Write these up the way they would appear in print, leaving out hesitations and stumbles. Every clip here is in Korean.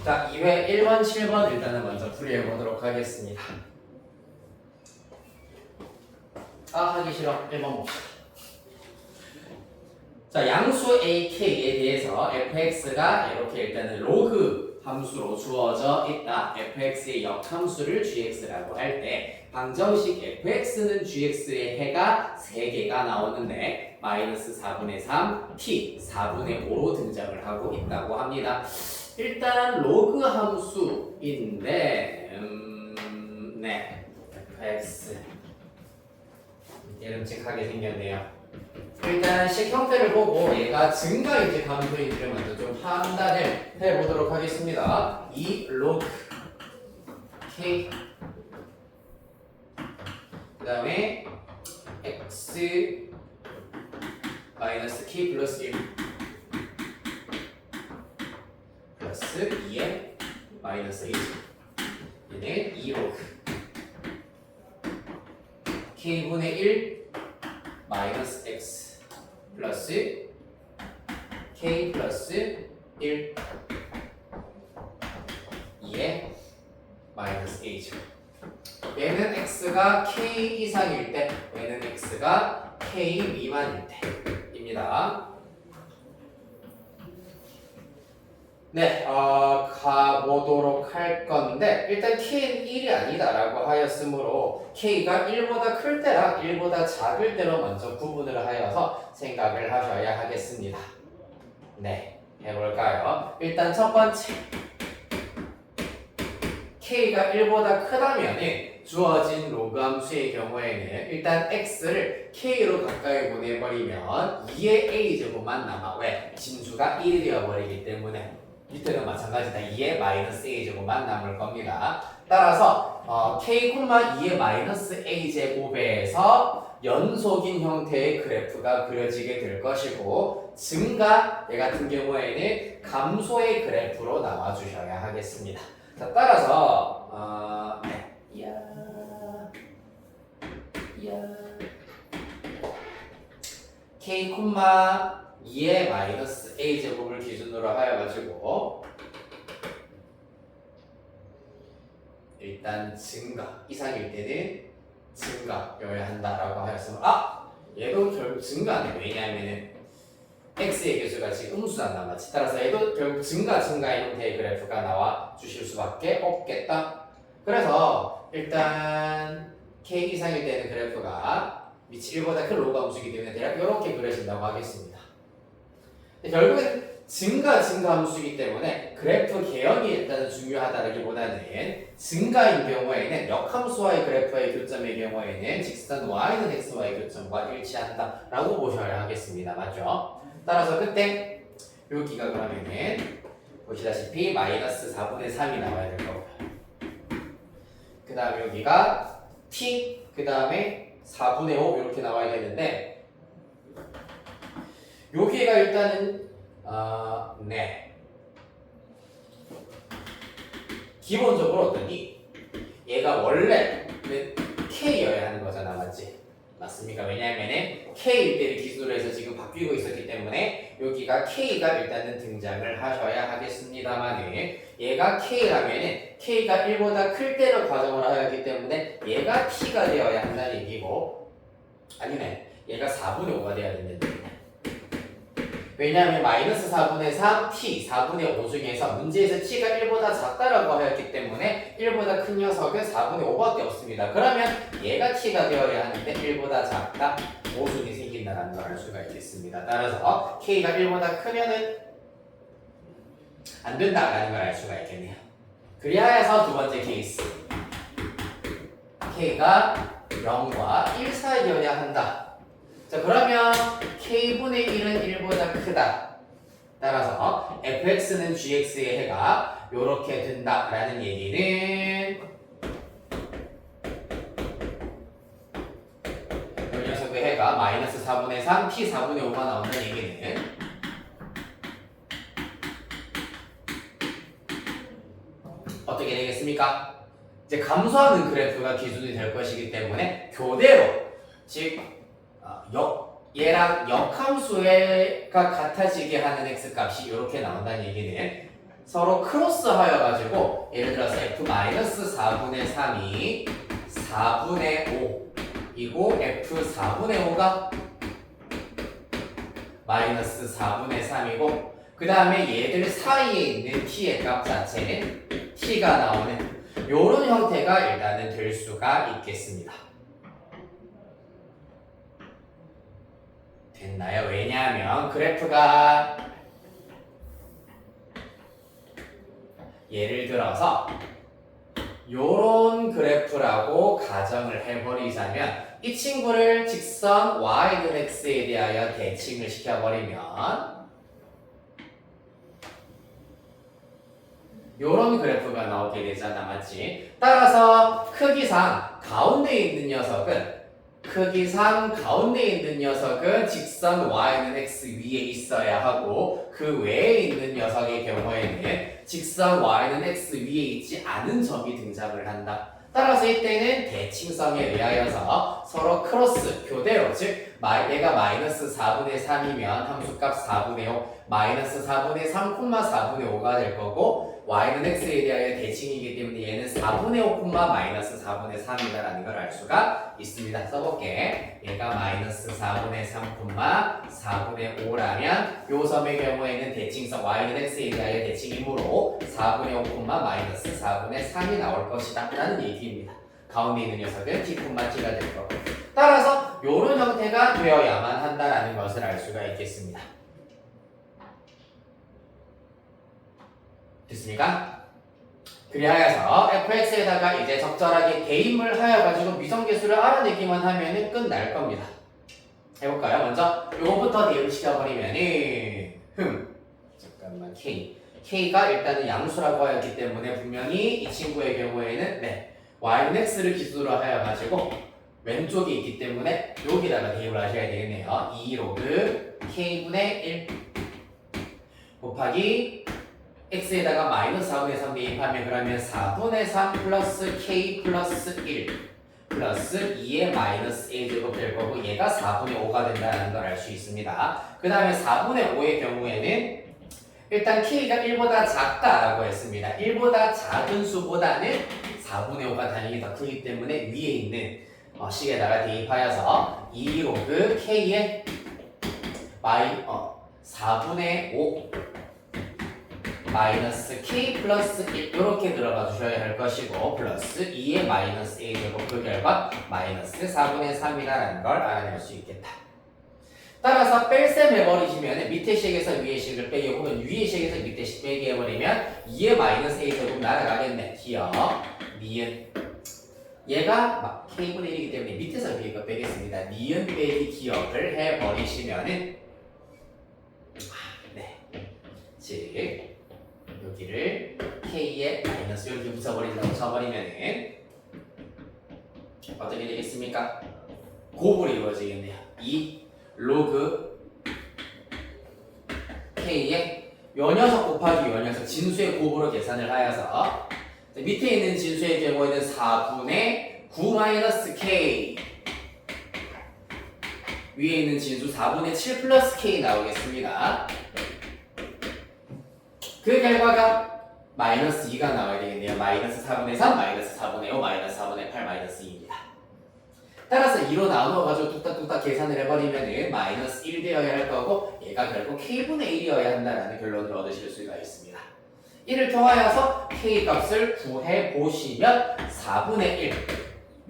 자, 2회 1번, 7번 일단은 먼저 풀이해 보도록 하겠습니다. 하기 싫어. 1번 봅시다. 자, 양수 AK에 대해서 fx가 이렇게 일단은 로그 함수로 주어져 있다. fx의 역함수를 gx라고 할 때 방정식 fx는 gx의 해가 3개가 나오는데 마이너스 4분의 3, t 4분의 5로 등장을 하고 있다고 합니다. 일단 로그 함수인데 네, fx 이름직하게 생겼네요. 일단 식 형태를 보고 얘가 증가인지 감소인지를 먼저 좀 판단을 해보도록 하겠습니다. 이 로그 k 그 다음에 x 마이너스 k 플러스 1 플러스 2의 마이너스 1 얘는 2로그 k분의 1 마이너스 x 플러스 k 플러스 1 2의 마이너스 a죠. 얘는 x가 k 이상일 때, 얘는 x가 k 미만일 때입니다. 네, 가보도록 할 건데 일단 k는 1이 아니다라고 하였으므로 k가 1보다 클 때랑 1보다 작을 때로 먼저 구분을 하여서 생각을 하셔야 하겠습니다. 네, 해볼까요? 일단 첫 번째 k가 1보다 크다면 주어진 로그 함수의 경우에는 일단 x를 k로 가까이 보내버리면 2의 a제곱만 남아. 왜? 진수가 1이 되어버리기 때문에 밑에는 마찬가지다. 2의 마이너스 a제곱만 남을 겁니다. 따라서 k, 2의 마이너스 a제곱에서 연속인 형태의 그래프가 그려지게 될 것이고 증가 얘 같은 경우에는 감소의 그래프로 나와주셔야 하겠습니다. 자, 따라서 k, 2의 마이너스 a제곱을 기준으로 하여가지고 일단 증가 이상일 때는 증가여야 한다라고 하였으면 얘도 결국 증가네. 왜냐하면은 x의 개수가 지금 음수단 남았지. 따라서 얘도 결국 증가의 형태의 그래프가 나와 주실 수밖에 없겠다. 그래서 일단 k 이상일 때는 그래프가 밑이 1보다 큰 로그 함수이기 때문에 대략 이렇게 그려진다고 하겠습니다. 결국엔 증가 함수이기 때문에 그래프 개형이 일단은 중요하다기보다는 증가인 경우에는 역함수와의 그래프의 교점의 경우에는 직선 y는 x와의 교점과 일치한다라고 보셔야 하겠습니다. 맞죠? 따라서 그때 여기가 그러면은 보시다시피 마이너스 4분의 3이 나와야 될 거고요. 그 다음에 여기가 t 그 다음에 4분의 5 이렇게 나와야 되는데 여기가 일단은 네 기본적으로 어떠니 얘가 원래는 k여야 하는 거잖아. 맞지? 맞습니까? 왜냐하면은 k일 때를 기준으로 해서 지금 바뀌고 있었기 때문에 여기가 k가 일단은 등장을 하셔야 하겠습니다만은 얘가 k라면은 k가 1보다 클 때로 가정을 하였기 때문에 얘가 t가 되어야 한다는 얘기고 아니네 얘가 4분의 5가 되어야 된다는 얘기네. 왜냐하면 마이너스 4분의 3, t 4분의 5 중에서 문제에서 t가 1보다 작다라고 하였기 때문에 1보다 큰 녀석은 4분의 5밖에 없습니다. 그러면 얘가 t가 되어야 하는데 1보다 작다, 모순이 생긴다는 걸 알 수가 있겠습니다. 따라서 k가 1보다 크면은 안 된다라는 걸 알 수가 있겠네요. 그리하여서 두 번째 케이스 k가 0과 1 사이여야 한다. 자, 그러면 k분의 1은 1보다 크다. 따라서 fx는 gx의 해가 이렇게 된다라는 얘기는 이 녀석의 해가 마이너스 4분의 3, t 4분의 5가 나온다는 얘기는 어떻게 되겠습니까? 이제 감소하는 그래프가 기준이 될 것이기 때문에 교대로 즉 얘랑 역함수가 같아지게 하는 x값이 이렇게 나온다는 얘기는 서로 크로스하여 가지고 예를 들어서 f-4분의 3이 4분의 5이고 f4분의 5가 마이너스 4분의 3이고 그 다음에 얘들 사이에 있는 t의 값 자체는 t가 나오는 요런 형태가 일단은 될 수가 있겠습니다. 됐나요? 왜냐하면 그래프가 예를 들어서 요런 그래프라고 가정을 해버리자면 이 친구를 직선 y는 x에 대하여 대칭을 시켜버리면 요런 그래프가 나오게 되잖아, 맞지? 따라서 크기상 가운데 있는 녀석은 직선 y는 x 위에 있어야 하고 그 외에 있는 녀석의 경우에는 직선 y는 x 위에 있지 않은 점이 등장을 한다. 따라서 이때는 대칭성에 의하여서 서로 크로스, 교대로 즉 얘가 마이너스 4분의 3이면 함수값 4분의 5 마이너스 4분의 3, 4분의 5가 될 거고 y는 x에 대하여 대칭이기 때문에 얘는 4분의 5, 마이너스 4분의 3이다라는 걸 알 수가 있습니다. 써볼게. 얘가 마이너스 4분의 3, 4분의 5라면 요 점의 경우에는 대칭성 y는 x에 대하여 대칭이므로 4분의 5, 마이너스 4분의 3이 나올 것이다 라는 얘기입니다. 가운데 있는 녀석은 t가 될 거고 따라서 요런 형태가 되어야만 한다라는 것을 알 수가 있겠습니다. 됐습니까? 그리하여서 fx에다가 이제 적절하게 대입을 하여가지고 미정계수를 알아내기만 하면은 끝날 겁니다. 해볼까요? 먼저 요거부터 대입을 시켜버리면은 잠깐만 k가 일단은 양수라고 하였기 때문에 분명히 이 친구의 경우에는 y는 x를 기준으로 하여가지고 왼쪽에 있기 때문에 여기다가 대입을 하셔야 되겠네요. 2로그 k분의 1 곱하기 x에다가 마이너스 4분의 3 대입하면 그러면 4분의 3 플러스 k 플러스 1 플러스 2의 마이너스 a제곱 될 거고 얘가 4분의 5가 된다는 걸 알 수 있습니다. 그 다음에 4분의 5의 경우에는 일단 k가 1보다 작다라고 했습니다. 1보다 작은 수보다는 4분의 5가 당연히 더 크기 때문에 위에 있는 식에다가 대입하여서 2로그 k의 4분의 5 마이너스 k 플러스 1 이렇게 들어가 주셔야 할 것이고 플러스 2의 마이너스 a제곱 그 결과 마이너스 4분의 3이라는 걸 알아낼 수 있겠다. 따라서 뺄셈 해버리시면 밑에 식에서 위에 식을 빼기 혹은 위에 식에서 밑에 식 빼기 해버리면 2의 마이너스 a제곱 날아가겠네. 기억 니은 얘가 k분의 1이기 때문에 밑에서 위에 거 빼겠습니다. 니은 빼기 기억을 해버리시면은 즉 여기를 k에 마이너스 이렇게 붙여버린다고 쳐버리면은 어떻게 되겠습니까? 곱으로 이루어지겠네요. 2 로그 k에 요 녀석 곱하기 요 녀석 진수의 곱으로 계산을 하여서 밑에 있는 진수의 경우에는 4분의 9 마이너스 k 위에 있는 진수 4분의 7 플러스 k 나오겠습니다. 그 결과가 마이너스 2가 나와야 되겠네요. 마이너스 4분의 3, 마이너스 4분의 5, 마이너스 4분의 8, 마이너스 2입니다. 따라서 2로 나누어가지고 뚝딱뚝딱 계산을 해버리면 마이너스 1 되어야 할 거고 얘가 결국 k분의 1이어야 한다는 결론을 얻으실 수가 있습니다. 이를 통하여서 k 값을 구해보시면 4분의 1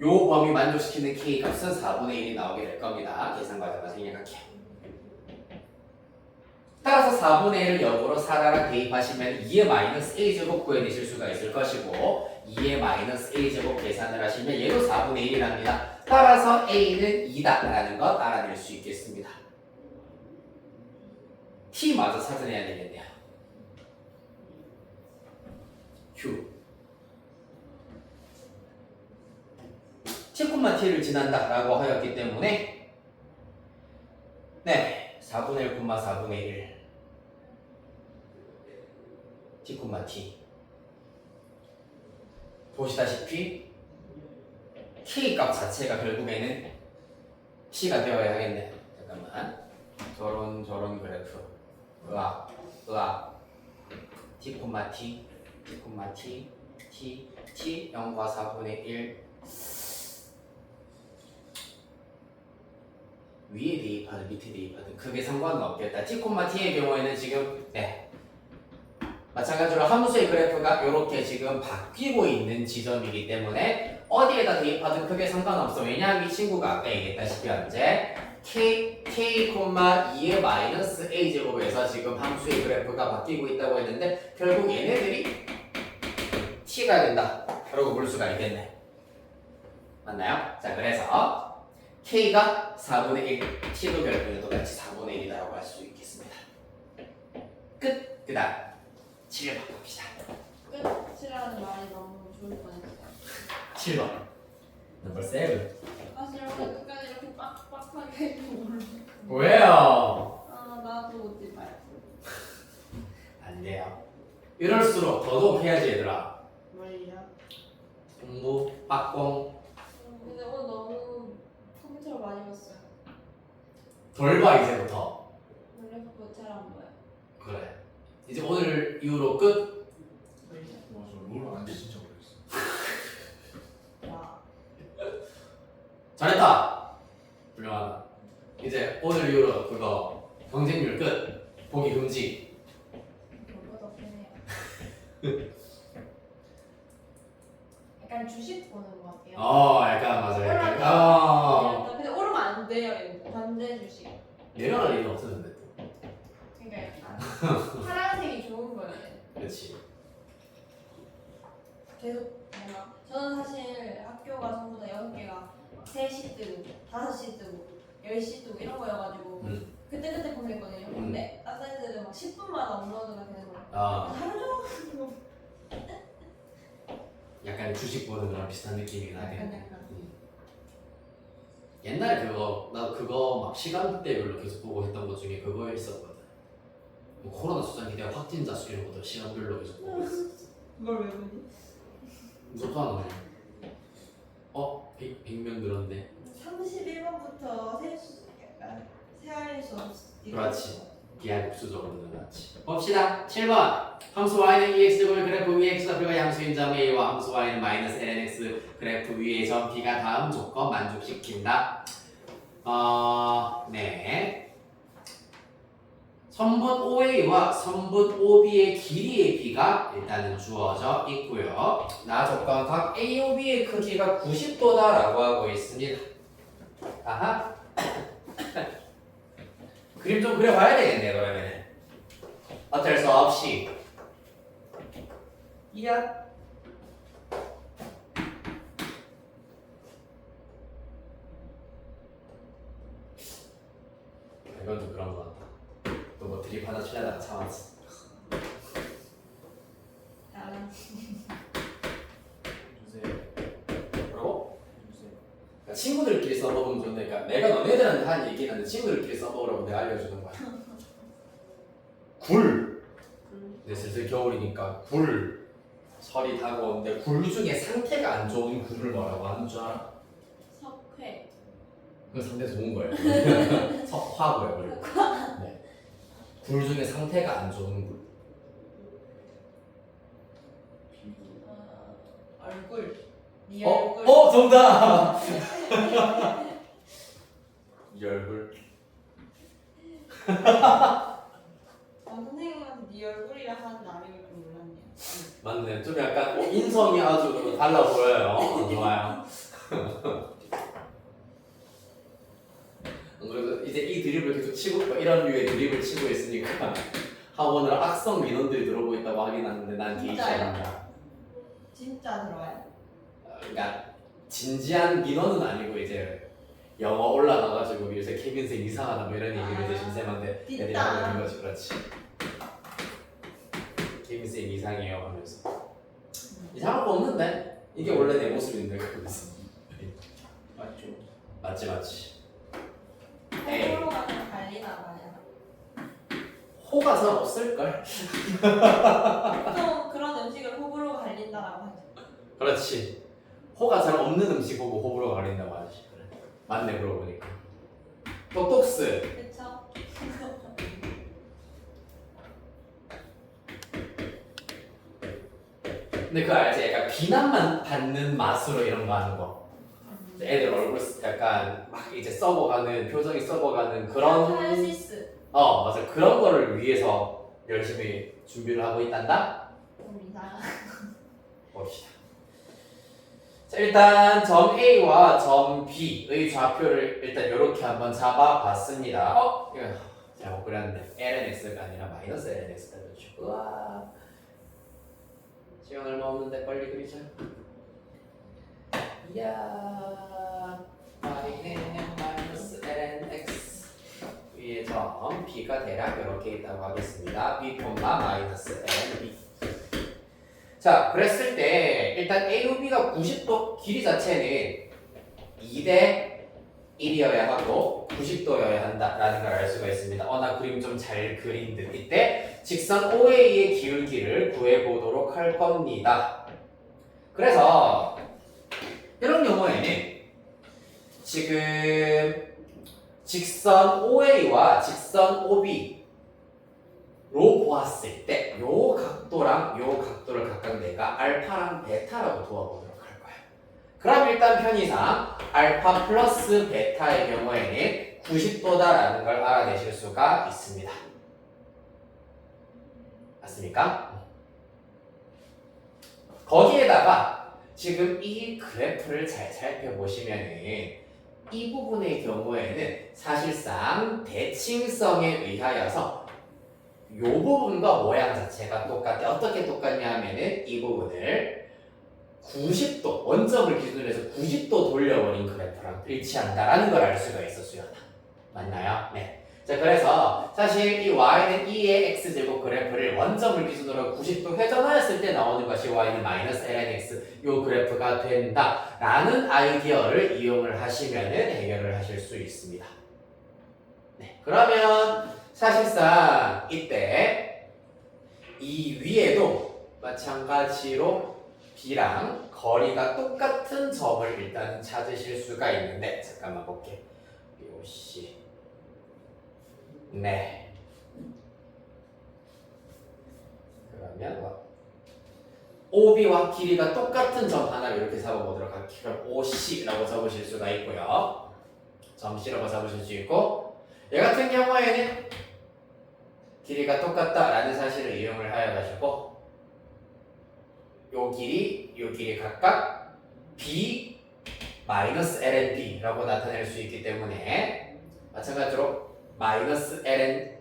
요 범위 만족시키는 k 값은 4분의 1이 나오게 될 겁니다. 계산 과정을 생략할게요. 따라서 4분의 1을 역으로 4랑 대입하시면 2의 마이너스 a제곱 구해내실 수가 있을 것이고 2의 마이너스 a제곱 계산을 하시면 얘도 4분의 1이랍니다. 따라서 a는 2다 라는 것 알아낼 수 있겠습니다. t마저 찾아내야 되겠네요. q t를 지난다 라고 하였기 때문에 4분의 1, 4분의 1 t, 보시다시피 k 값 자체가 결국에는 t가 되어야 하겠네. 잠깐만 저런 그래프 t, t, t, t, t 0과 4분의 1 위에 대입하든 밑에 대입하든 크게 상관은 없겠다. t, t의 경우에는 지금 네 마찬가지로 함수의 그래프가 이렇게 지금 바뀌고 있는 지점이기 때문에 어디에다 대입하든 크게 상관없어. 왜냐하면 이 친구가 아까 얘기했다시피 현재 k, 2의 마이너스 a제곱에서 지금 함수의 그래프가 바뀌고 있다고 했는데 결국 얘네들이 t가 된다. 그러고 볼 수가 있겠네. 맞나요? 자, 그래서 k가 4분의 1, t도 결국에 똑같이 4분의 1이라고 할 수 있겠습니다. 끝! 그 다음 7번 봅시다. 끝이라는 말이 너무 좋을 뻔했어요. 7번 넘버 7 사실 오늘 끝까지 이렇게 빡빡하게 해도 모르겠어. 왜요? 아 나도 오지 말고. 안 돼요. 이럴수록 더더욱 해야지 얘들아. 뭘요? 공부, 빡공 근데 오늘 너무 컴퓨터를 많이 봤어요. 덜 봐 이제부터. 원래 그거 잘 안 보여. 그래. 이제 오늘 이후로 끝. 맞아, 롤안 진짜 모르겠어. 와. 잘했다. 훌륭하다. 이제 오늘 이후로 그거 경쟁률 끝. 보기 금지. 그거 덕분에요. 약간 주식 보는 것 같아요. 약간 맞아. 약간. 약간 근데 오르면 안 돼요. 이거. 반대 주식. 내려갈 일은 없었는데 또. 그러니까 약간 파란색이 좋은 거예요. 그렇지. 계속 뭔가 저는 사실 학교가 전부 다 6개가 3시 뜨고 5시 뜨고 10시 뜨고 이런 거여가지고 그때그때 보냈거든요. 근데 다른 애들은 막 10분마다 업로드가 되는 거예요. 하루 종일 약간 주식 보는 거랑 비슷한 느낌이긴 하겠네. 약간. 옛날에 나 그거 막 시간대별로 계속 보고 했던 것 중에 그거 있었거든. 뭐 코로나 수장기 때 확진자 수 이런 것도 시간별로 계속 보고 있었어. 그걸 왜 보니? 무섭다 너. 100명 늘었네. 31번부터 약간 세알릴 수 없어. 그렇지. 비약급수적으로 늘어났지. 봅시다. 7번. 함수 y는 ex제곱의 그래프 위에 x좌표가 양수인 점 a와 함수 y는 마이너스 lnx 그래프 위의 점 b가 다음 조건 만족시킨다. 네. 선분 OA와 선분 OB의 길이의 b가 일단은 주어져 있고요. 나 조건 각 A, OB의 크기가 90도다라고 하고 있습니다. 아하. 그림 좀 그려봐야 되겠네요. 그러면은 어쩔 수 없이 이야. 이건 좀 그런 것 같다. 또 뭐 드립 하나 치려다가 참았어. 주세요. 뭐라고? 주세요. 그러니까 친구들끼리 써먹으면 좋네. 그러니까 내가 너네들한테 한 얘기는 아닌데 친구들끼리 써먹으라고 내가 알려주는 거야. 굴. 이제 슬슬 겨울이니까 굴. 설이 다가오는데 굴 중에 상태가 안 좋은 굴을 뭐라고 하는 줄 알아? 석회. 그건 상태 좋은 거예요. 석화고요. 그리고. 네. 굴 중에 상태가 안 좋은 굴. 얼굴. 네 어? 얼굴. 정답! 이 얼굴. 선생님한테 네 얼굴이라 하는 나를 좀 몰랐네요. 맞네. 좀 약간 인성이 아주 달라 보여요. 좋아요. 그래서 이제 이 드립을 계속 치고 이런 류의 드립을 치고 있으니까 학원을 악성 민원들이 들어오고 있다고 하긴 하는데 난 개의치 진짜요? 않는다. 진짜 들어와요? 그러니까 진지한 민원은 아니고 이제 영어 올라가가지고 요새 케빈쌤 이상하다 뭐 이런 얘기를 이제 심쌤한테 애들이 하고 있는 거지. 그렇지. 케빈쌤 이상해요 하면서 이상할 거 없는데 이게 원래 내 모습인데 그러면서 맞죠? 맞지. 에이. 호불호 가면 갈리나 봐요. 호가 잘 없을걸? 보통 그런 음식을 호불호 갈린다라고 하죠. 그렇지. 호가 잘 없는 음식 보고 호불호 가린다고 하지. 그래. 맞네 그러고 보니까. 똑똑스. 그쵸? 근데 그거 알지? 약간 비난만 받는 맛으로 이런 거 하는 거. 애들 얼굴 약간 막 이제 썩어가는 표정이 썩어가는 그런 카타르시스. 맞아 그런 거를 위해서 열심히 준비를 하고 있단다. 좀 이상한. 봅시다. 자 일단 점 A와 점 B의 좌표를 일단 이렇게 한번 잡아봤습니다. 이거 잘못 그렸는데 ln x가 아니라 마이너스 ln x가 되죠. 우와 시간 얼마 없는데 빨리 그리자. 이야 y는 마이너스 ln x 위에 점 b가 대략 이렇게 있다고 하겠습니다. b, 마이너스 ln b. 자 그랬을 때 일단 a, b가 90도 길이 자체는 2대 1이어야 하고 90도여야 한다라는 걸 알 수가 있습니다. 나 그림 좀 잘 그린 듯. 이때 직선 OA의 기울기를 구해보도록 할 겁니다. 그래서 이런 경우에는 지금 직선 OA와 직선 OB로 보았을 때 요 각도랑 요 각도를 각각 내가 알파랑 베타라고 두어보도록 할 거예요. 그럼 일단 편의상 알파 플러스 베타의 경우에는 90도다라는 걸 알아내실 수가 있습니다. 맞습니까? 거기에다가 지금 이 그래프를 잘 살펴보시면은 이 부분의 경우에는 사실상 대칭성에 의하여서 이 부분과 모양 자체가 똑같아. 어떻게 똑같냐 하면은 이 부분을 90도, 원점을 기준으로 해서 90도 돌려버린 그래프랑 일치한다라는 걸 알 수가 있어, 수연아. 맞나요? 네. 자, 그래서 사실 이 y는 2의 x제곱 그래프를 원점을 기준으로 90도 회전하였을 때 나오는 것이 y는 마이너스 ln x 요 그래프가 된다라는 아이디어를 이용을 하시면은 해결을 하실 수 있습니다. 네. 그러면 사실상 이때 이 위에도 마찬가지로 B랑 거리가 똑같은 점을 일단 찾으실 수가 있는데 잠깐만 볼게. 요시 네. 그러면 OB와 길이가 똑같은 점 하나를 이렇게 잡아보도록 할게요. 그럼 OC라고 적으실 수가 있고요. 점 C라고 잡으실 수 있고 얘 같은 경우에는 길이가 똑같다라는 사실을 이용을 하여 가지고 요 길이 각각 B 마이너스 ln B라고 나타낼 수 있기 때문에 마찬가지로 마이너스 ln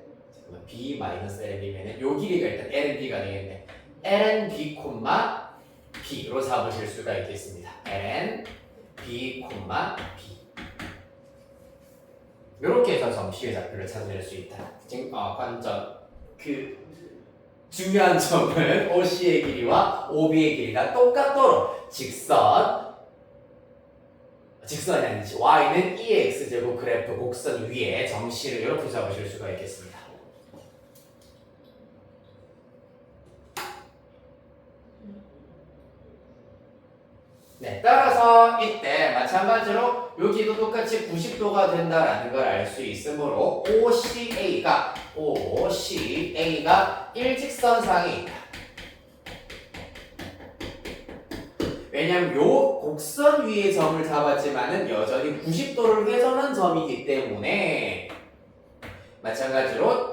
B 마이너스 ln B면은 요 길이가 일단 ln B가 되겠네. ln B, B로 잡으실 수가 있겠습니다. ln B, B 이렇게 해서 점식의 좌표를 찾아낼 수 있다. 관점 그 중요한 점은 OC의 길이와 OB의 길이가 똑같도록 직선이 아니지 y는 2의 x제곱 그래프 곡선 위에 점씨를 이렇게 잡으실 수가 있겠습니다. 네, 따라서 이때 마찬가지로 여기도 똑같이 90도가 된다라는 걸 알 수 있으므로 OCA가 일직선상에 있다. 왜냐면 요 곡선 위의 점을 잡았지만은 여전히 90도를 회전한 점이기 때문에 마찬가지로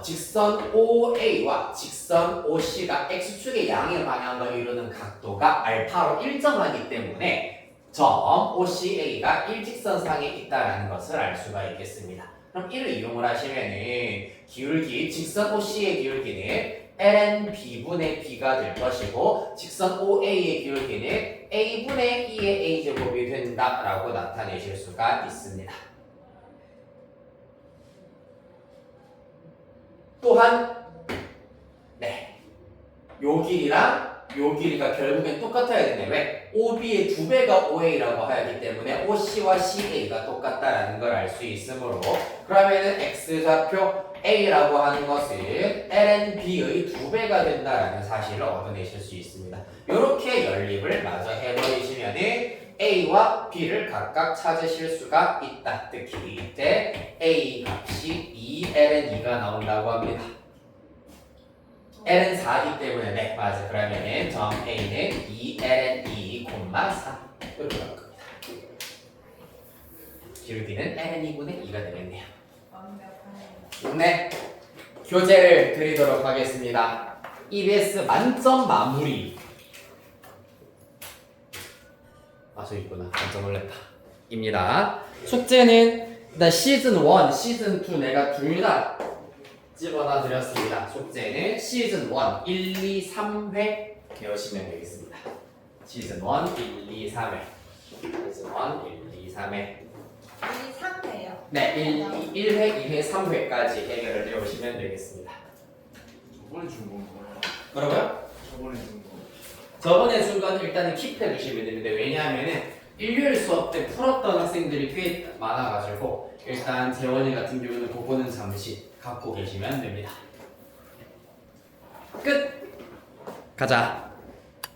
직선 OA와 직선 OC가 X축의 양의 방향과 이루는 각도가 알파로 일정하기 때문에 점 OCA가 일직선상에 있다는 것을 알 수가 있겠습니다. 그럼 이를 이용을 하시면은 기울기, 직선 OC의 기울기는 ln B분의 B가 될 것이고 직선 OA의 기울기는 A분의 2의 A제곱이 된다라고 나타내실 수가 있습니다. 또한 요 길이랑 요 길이가 결국엔 똑같아야 되네. 왜? OB의 2배가 OA라고 하기 때문에 OC와 CA가 똑같다라는 걸 알 수 있으므로 그러면은 X좌표 A라고 하는 것은 ln B의 2배가 된다라는 사실을 얻어내실 수 있습니다. 이렇게 연립을 마저 해버리시면은 A와 B를 각각 찾으실 수가 있다. 특히 이때 A 값이 2ln 2가 나온다고 합니다. L은 4이기 때문에 네 맞아. 그러면은 점 A는 2Ln 2, 4 이렇게 나올 겁니다. 기울기는 Ln 2분의 2가 되겠네요. 완벽하네요. 네, 교재를 드리도록 하겠습니다. EBS 만점 마무리. 아, 저 있구나. 깜짝 놀랐다. 입니다. 숙제는 일단 시즌 1, 시즌 2 내가 둘 다 집어다 드렸습니다. 숙제는 시즌 1, 1, 2, 3회 배우시면 되겠습니다. 시즌 1, 1, 2, 3회. 시즌 1, 1, 2, 3회. 이 상태예요. 네, 1회, 2회, 3회까지 해결을 해오시면 되겠습니다. 저번에 준 건가요? 뭐라고요? 저번에 준 거. 저번에 준 건 일단은 킵해 주시면 됩니다. 왜냐하면은 일요일 수업 때 풀었던 학생들이 꽤 많아가지고 일단 재원이 같은 경우는 그거는 잠시 갖고 계시면 됩니다. 끝! 가자.